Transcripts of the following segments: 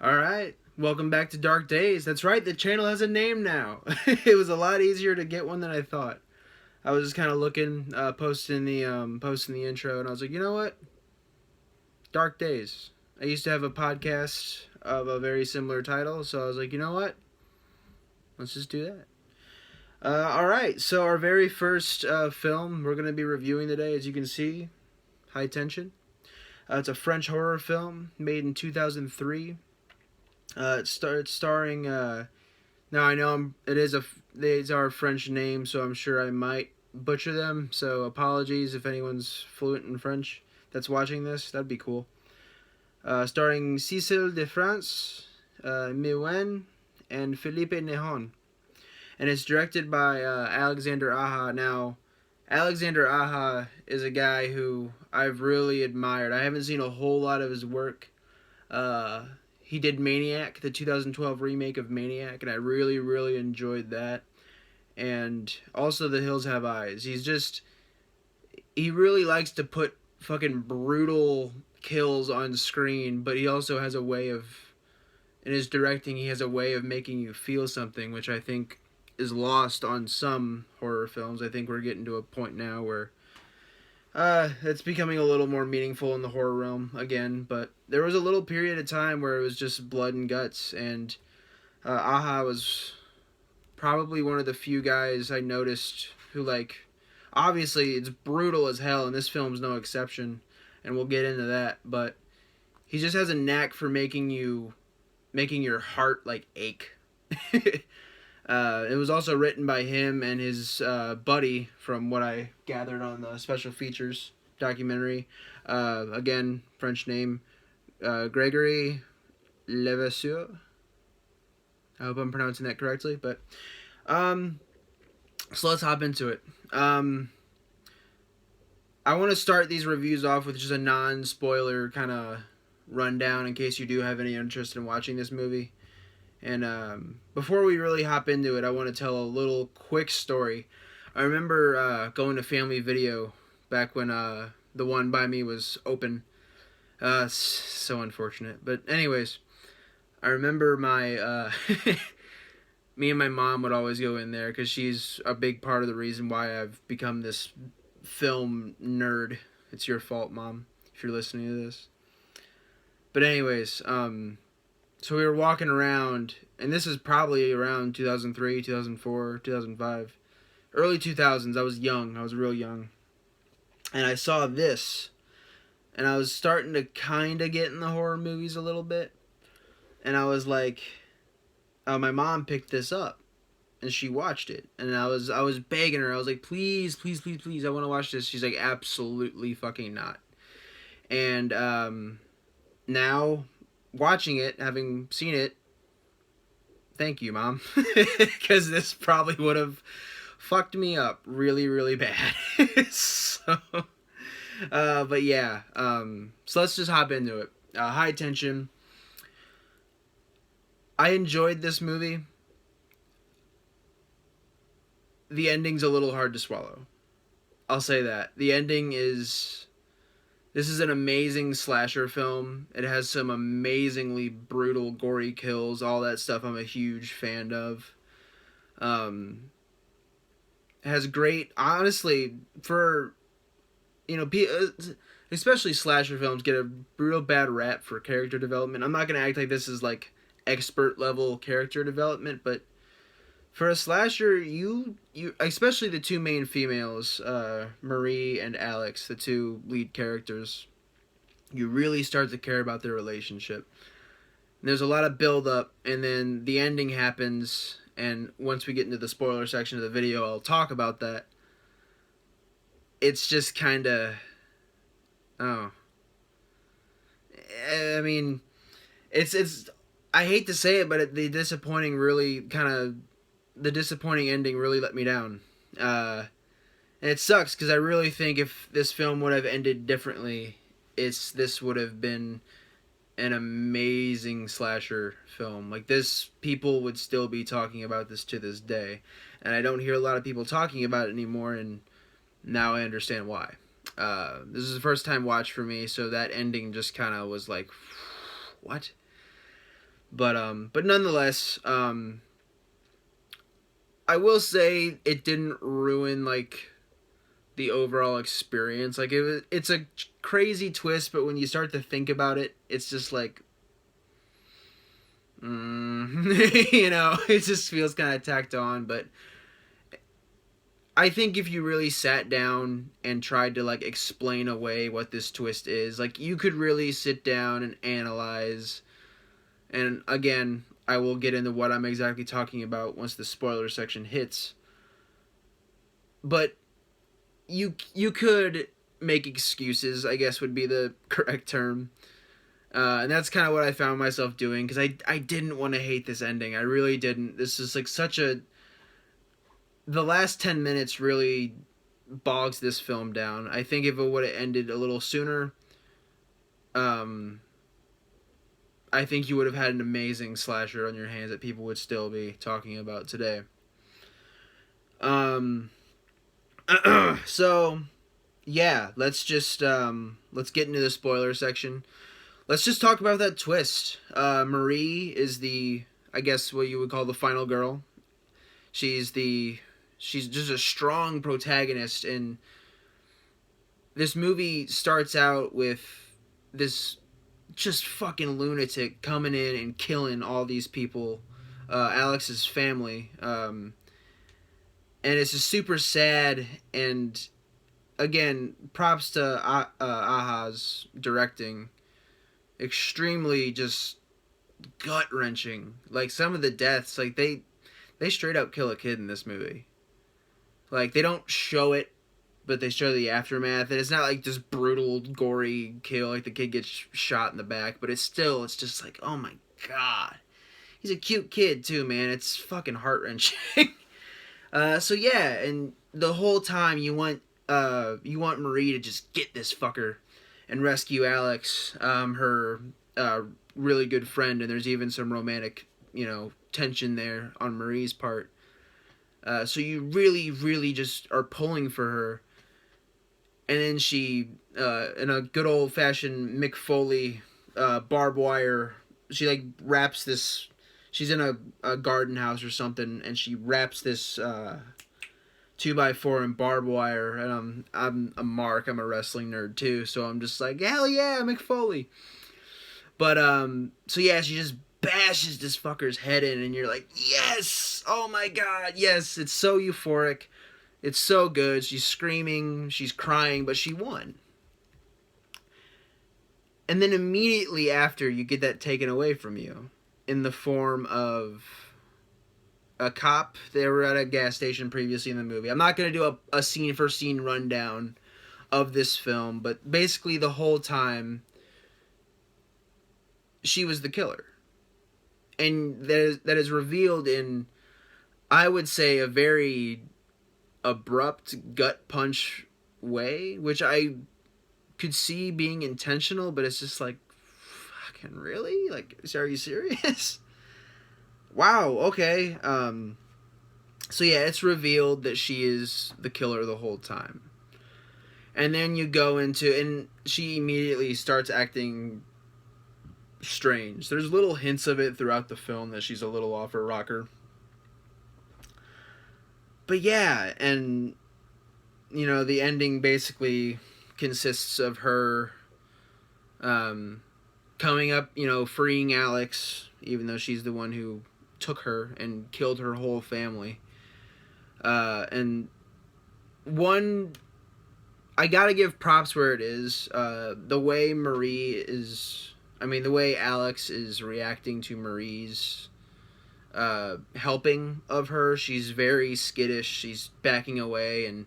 All right. Welcome back to Dark Days. That's right, the channel has a name now. It was a lot easier to get one than I thought. I was just kind of looking, posting the intro, and I was like, you know what? Dark Days. I used to have a podcast of a very similar title, so I was like, you know what? Let's just do that. All right. So our very first film we're going to be reviewing today, as you can see, High Tension. It's a French horror film made in 2003. It's starring. Now I know these are French names, so I'm sure I might butcher them. So apologies if anyone's fluent in French that's watching this. That'd be cool. Starring Cécile de France, Mewen, and Philippe Nehon, and it's directed by Alexander Aja. Now, Alexander Aja is a guy who I've really admired. I haven't seen a whole lot of his work. Uh, he did Maniac, the 2012 remake of Maniac, and I really, really enjoyed that. And also The Hills Have Eyes. He really likes to put fucking brutal kills on screen, but he also has a way of, in his directing, he has a way of making you feel something, which I think is lost on some horror films. I think we're getting to a point now where it's becoming a little more meaningful in the horror realm again, but there was a little period of time where it was just blood and guts, and Aha was probably one of the few guys I noticed who, like, obviously it's brutal as hell, and this film's no exception, and we'll get into that, but he just has a knack for making your heart, like, ache. It was also written by him and his buddy, from what I gathered on the special features documentary. Again, French name, Gregory Levasseur. I hope I'm pronouncing that correctly. But so let's hop into it. I want to start these reviews off with just a non-spoiler kind of rundown in case you do have any interest in watching this movie. And before we really hop into it, I want to tell a little quick story. I remember going to Family Video back when the one by me was open. So unfortunate. But anyways, I remember me and my mom would always go in there because she's a big part of the reason why I've become this film nerd. It's your fault, Mom, if you're listening to this. But anyways, so we were walking around, and this is probably around 2003, 2004, 2005. Early 2000s, I was young. I was real young. And I saw this, and I was starting to kind of get in the horror movies a little bit. And I was like, my mom picked this up, and she watched it. And I was begging her. I was like, please, please, please, please, I want to watch this. She's like, absolutely fucking not. And now, watching it, having seen it, thank you, Mom, because this probably would have fucked me up really, really bad. So, but yeah, so let's just hop into it. High Tension. I enjoyed this movie. The ending's a little hard to swallow. I'll say that. The ending is... This is an amazing slasher film. It has some amazingly brutal, gory kills, all that stuff I'm a huge fan of. It has great, honestly, for, especially slasher films get a real bad rap for character development. I'm not going to act like this is, like, expert level character development, but for a slasher, you especially the two main females, Marie and Alex, the two lead characters, you really start to care about their relationship. And there's a lot of build up, and then the ending happens, and once we get into the spoiler section of the video, I'll talk about that. It's just kind of, oh, I mean, it's I hate to say it, but the disappointing ending really let me down. And it sucks because I really think if this film would have ended differently, this would have been an amazing slasher film. Like, this, people would still be talking about this to this day. And I don't hear a lot of people talking about it anymore, and now I understand why. This is the first time watch for me, so that ending just kind of was like, what? But nonetheless, I will say it didn't ruin like the overall experience. Like it's a crazy twist, but when you start to think about it, it's just like, it just feels kind of tacked on. But I think if you really sat down and tried to like explain away what this twist is, like you could really sit down and analyze. And again, I will get into what I'm exactly talking about once the spoiler section hits. But you could make excuses, I guess would be the correct term. And that's kind of what I found myself doing, because I didn't want to hate this ending. I really didn't. This is like such a... The last 10 minutes really bogs this film down. I think if it would have ended a little sooner, I think you would have had an amazing slasher on your hands that people would still be talking about today. So, yeah, let's just, let's get into the spoiler section. Let's just talk about that twist. Marie is the, I guess what you would call the final girl. She's just a strong protagonist, and this movie starts out with this just fucking lunatic coming in and killing all these people, Alex's family, and it's just super sad. And again, props to Aha's directing. Extremely just gut wrenching. Like some of the deaths, like they straight up kill a kid in this movie. Like they don't show it, but they show the aftermath, and it's not like this brutal, gory kill, like the kid gets shot in the back, but it's just like, oh my god. He's a cute kid too, man. It's fucking heart-wrenching. So yeah, and the whole time you want Marie to just get this fucker and rescue Alex, her really good friend, and there's even some romantic, tension there on Marie's part. So you really, really just are pulling for her. And then she, in a good old-fashioned Mick Foley barbed wire, she like wraps this... She's in a garden house or something, and she wraps this 2x4 in barbed wire. And I'm a mark. I'm a wrestling nerd too, so I'm just like, hell yeah, Mick Foley. But so yeah, she just bashes this fucker's head in, and you're like, yes, oh my god, yes. It's so euphoric. It's so good. She's screaming, she's crying, but she won. And then immediately after, you get that taken away from you in the form of a cop. They were at a gas station previously in the movie. I'm not going to do a scene-for-scene rundown of this film, but basically the whole time, she was the killer. And that is revealed in, I would say, a very abrupt gut punch way, which I could see being intentional, but it's just like, fucking really? Like, are you serious? Wow, okay. So yeah, it's revealed that she is the killer the whole time. And then you go into, and she immediately starts acting strange. There's little hints of it throughout the film that she's a little off her rocker. But yeah, and the ending basically consists of her coming up, freeing Alex, even though she's the one who took her and killed her whole family. And I gotta give props where it is. The way the way Alex is reacting to Marie's helping of her, she's very skittish, she's backing away, and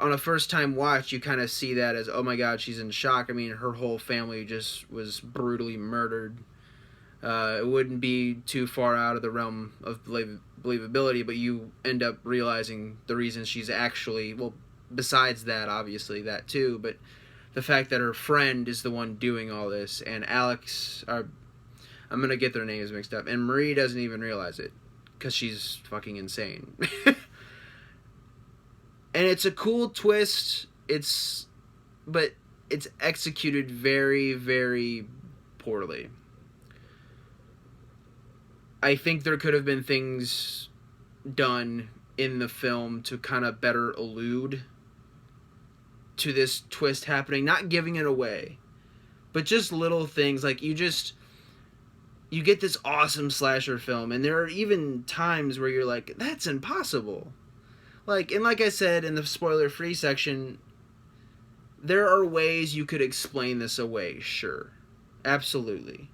on a first time watch you kind of see that as, oh my god, she's in shock. I mean, her whole family just was brutally murdered. It wouldn't be too far out of the realm of believability, but you end up realizing the reason she's actually, well, besides that, obviously that too, but the fact that her friend is the one doing all this, and Alex, I'm gonna get their names mixed up, and Marie doesn't even realize it, because she's fucking insane. And it's a cool twist, but it's executed very, very poorly. I think there could have been things done in the film to kind of better allude to this twist happening, not giving it away, but just little things. Like, you get this awesome slasher film, and there are even times where you're like, that's impossible. Like, and like I said in the spoiler-free section, there are ways you could explain this away, sure. Absolutely.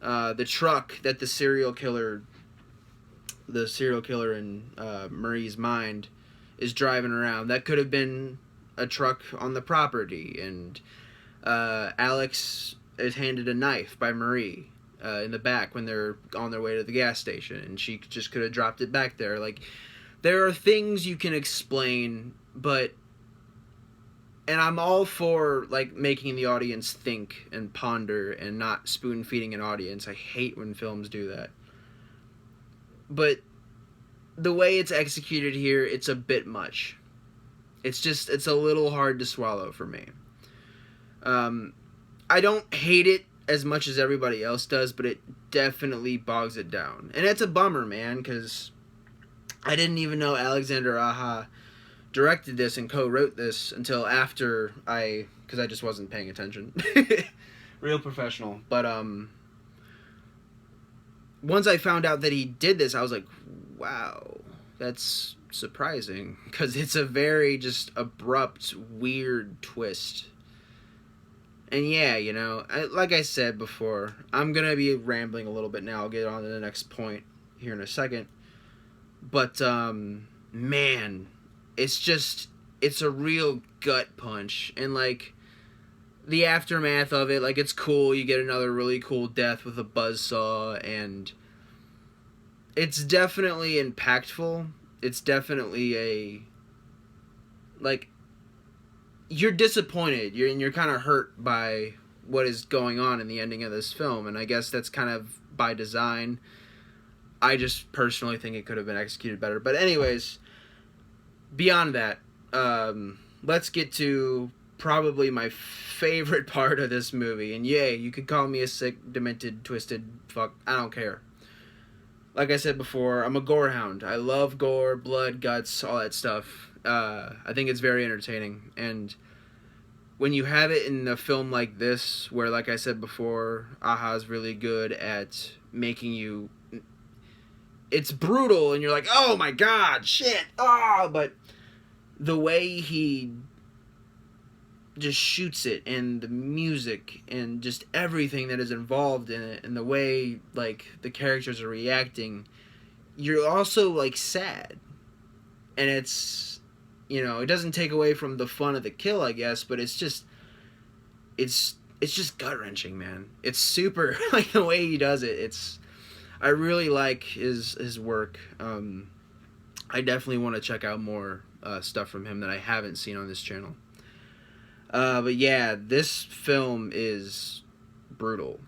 The truck that the serial killer in Marie's mind is driving around, that could have been a truck on the property, and Alex is handed a knife by Marie in the back when they're on their way to the gas station, and she just could have dropped it back there. Like, there are things you can explain, and I'm all for, like, making the audience think and ponder and not spoon-feeding an audience. I hate when films do that. But the way it's executed here, it's a bit much. It's a little hard to swallow for me. I don't hate it as much as everybody else does, but it definitely bogs it down. And it's a bummer, man, because I didn't even know Alexander Aja directed this and co-wrote this until after because I just wasn't paying attention. Real professional. But once I found out that he did this, I was like, wow, that's surprising, because it's a very just abrupt, weird twist. And yeah, you know, like I said before, I'm gonna be rambling a little bit now. I'll get on to the next point here in a second. But man, it's a real gut punch. And like, the aftermath of it, like, it's cool. You get another really cool death with a buzzsaw, and it's definitely impactful. It's definitely like, you're disappointed. You're kind of hurt by what is going on in the ending of this film, and I guess that's kind of by design. I just personally think it could have been executed better. But anyways, beyond that, let's get to probably my favorite part of this movie. And yay, you could call me a sick, demented, twisted fuck. I don't care. Like I said before, I'm a gore hound. I love gore, blood, guts, all that stuff. I think it's very entertaining. And when you have it in a film like this, where, like I said before, Aja's really good at making you... It's brutal, and you're like, oh my god, shit, but the way he just shoots it, and the music, and just everything that is involved in it, and the way, like, the characters are reacting, you're also, like, sad. And it's, you know, it doesn't take away from the fun of the kill, I guess, but it's just gut-wrenching, man. It's super, like, the way he does it, I really like his work. I definitely want to check out more stuff from him that I haven't seen on this channel. But yeah, this film is brutal.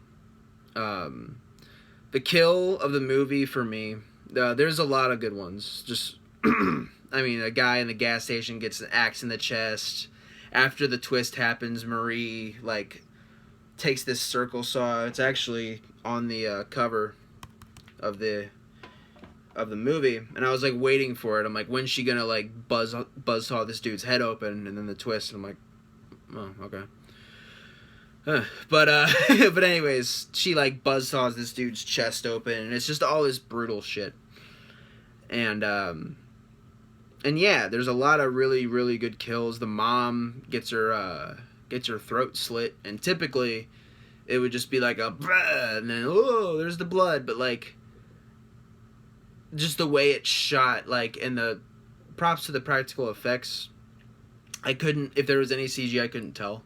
The kill of the movie for me, there's a lot of good ones. Just, I mean, a guy in the gas station gets an axe in the chest. After the twist happens, Marie, like, takes this circle saw. It's actually on the cover of the movie, and I was like waiting for it. I'm like, when's she gonna like buzzsaw this dude's head open? And then the twist, and I'm like, oh, okay. But anyways, she like buzzsaws this dude's chest open, and it's just all this brutal shit. And yeah, there's a lot of really, really good kills. The mom gets her throat slit, and typically it would just be like a bruh, and then oh, there's the blood. But like, just the way it's shot, like, and the props to the practical effects, I couldn't, if there was any CG, I couldn't tell.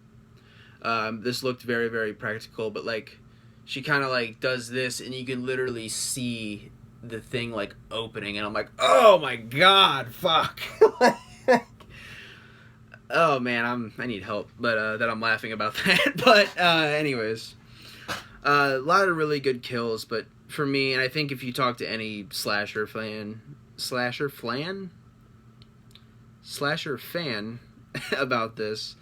This looked very, very practical, but like, she kind of like does this, and you can literally see the thing like opening, and I'm like, oh my god, fuck. Oh man, I need help, but that I'm laughing about that. But anyways, a lot of really good kills, but for me, and I think if you talk to any slasher fan about this,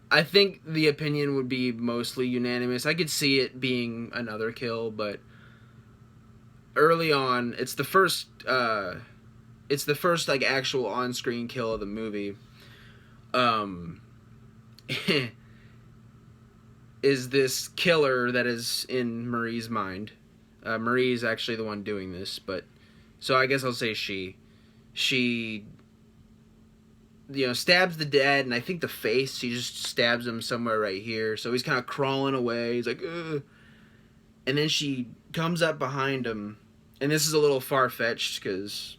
I think the opinion would be mostly unanimous. I could see it being another kill, but early on, it's the first like actual on-screen kill of the movie. Is this killer that is in Marie's mind. Marie is actually the one doing this, but so I guess I'll say she, stabs the dad, and I think the face, she just stabs him somewhere right here. So he's kind of crawling away. He's like, ugh. And then she comes up behind him, and this is a little far-fetched because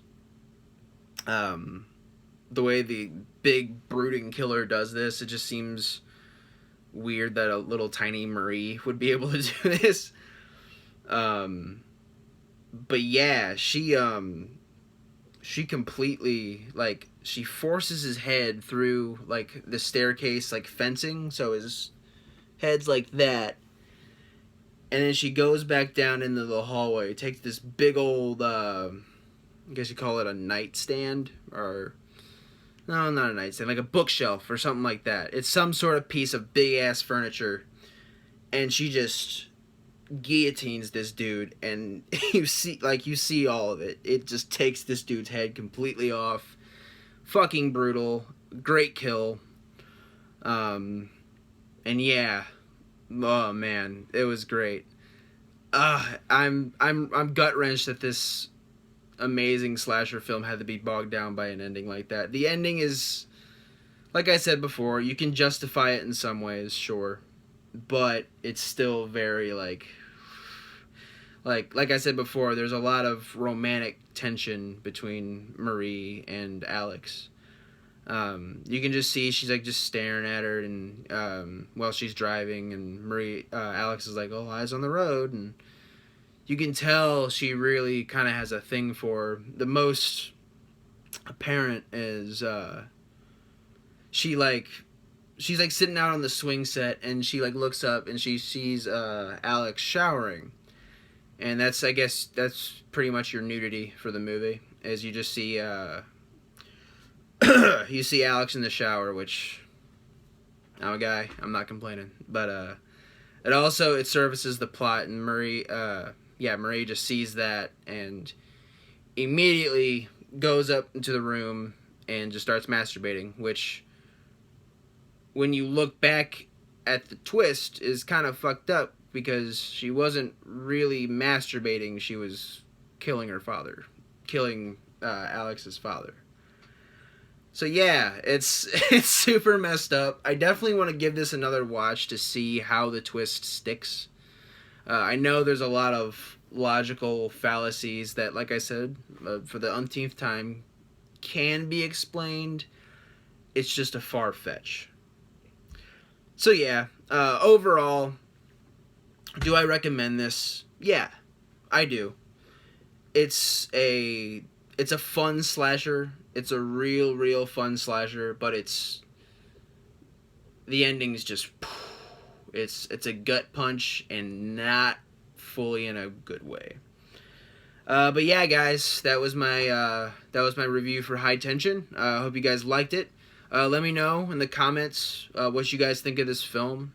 the way the big brooding killer does this, it just seems weird that a little tiny Marie would be able to do this. But yeah, she completely, like, she forces his head through, like, the staircase, like, fencing, so his head's like that. And then she goes back down into the hallway, takes this big old, I guess you call it a nightstand, or, no, not a nightstand, like a bookshelf or something like that. It's some sort of piece of big-ass furniture, and she just guillotines this dude, and you see all of it. It just takes this dude's head completely off. Fucking brutal. Great kill. And yeah. Oh man, it was great. I'm gut wrenched that this amazing slasher film had to be bogged down by an ending like that. The ending is, like I said before, you can justify it in some ways, sure, but it's still very like I said before, there's a lot of romantic tension between Marie and Alex. You can just see she's like just staring at her, and while she's driving, and Alex is like, "Oh, eyes on the road," and you can tell she really kind of has a thing for her. The most apparent is she's like sitting out on the swing set, and she like looks up and she sees Alex showering, and I guess that's pretty much your nudity for the movie, is you just see you see Alex in the shower, which I'm a guy, I'm not complaining, but it services the plot, and Marie just sees that and immediately goes up into the room and just starts masturbating, which when you look back at the twist is kind of fucked up, because she wasn't really masturbating, she was killing Alex's father. So yeah, it's super messed up. I definitely want to give this another watch to see how the twist sticks. I know there's a lot of logical fallacies that, like I said, for the umpteenth time, can be explained. It's just a far fetch. So yeah, overall, do I recommend this? Yeah, I do. It's a fun slasher. It's a real fun slasher, but the ending's just, it's a gut punch, and not fully in a good way. But yeah, guys, that was my review for High Tension. I hope you guys liked it. Let me know in the comments what you guys think of this film.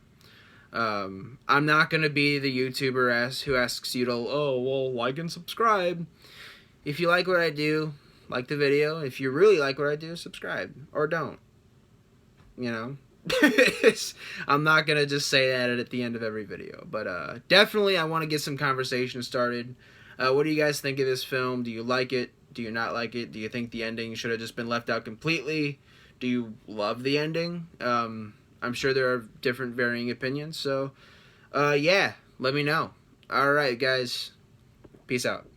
I'm not gonna be the YouTuber who asks you to, like and subscribe. If you like what I do, like the video. If you really like what I do, subscribe. Or don't. You know? I'm not gonna just say that at the end of every video. But definitely I want to get some conversation started. What do you guys think of this film? Do you like it? Do you not like it? Do you think the ending should have just been left out completely? Do you love the ending? I'm sure there are different varying opinions. So, yeah, let me know. Alright, guys. Peace out.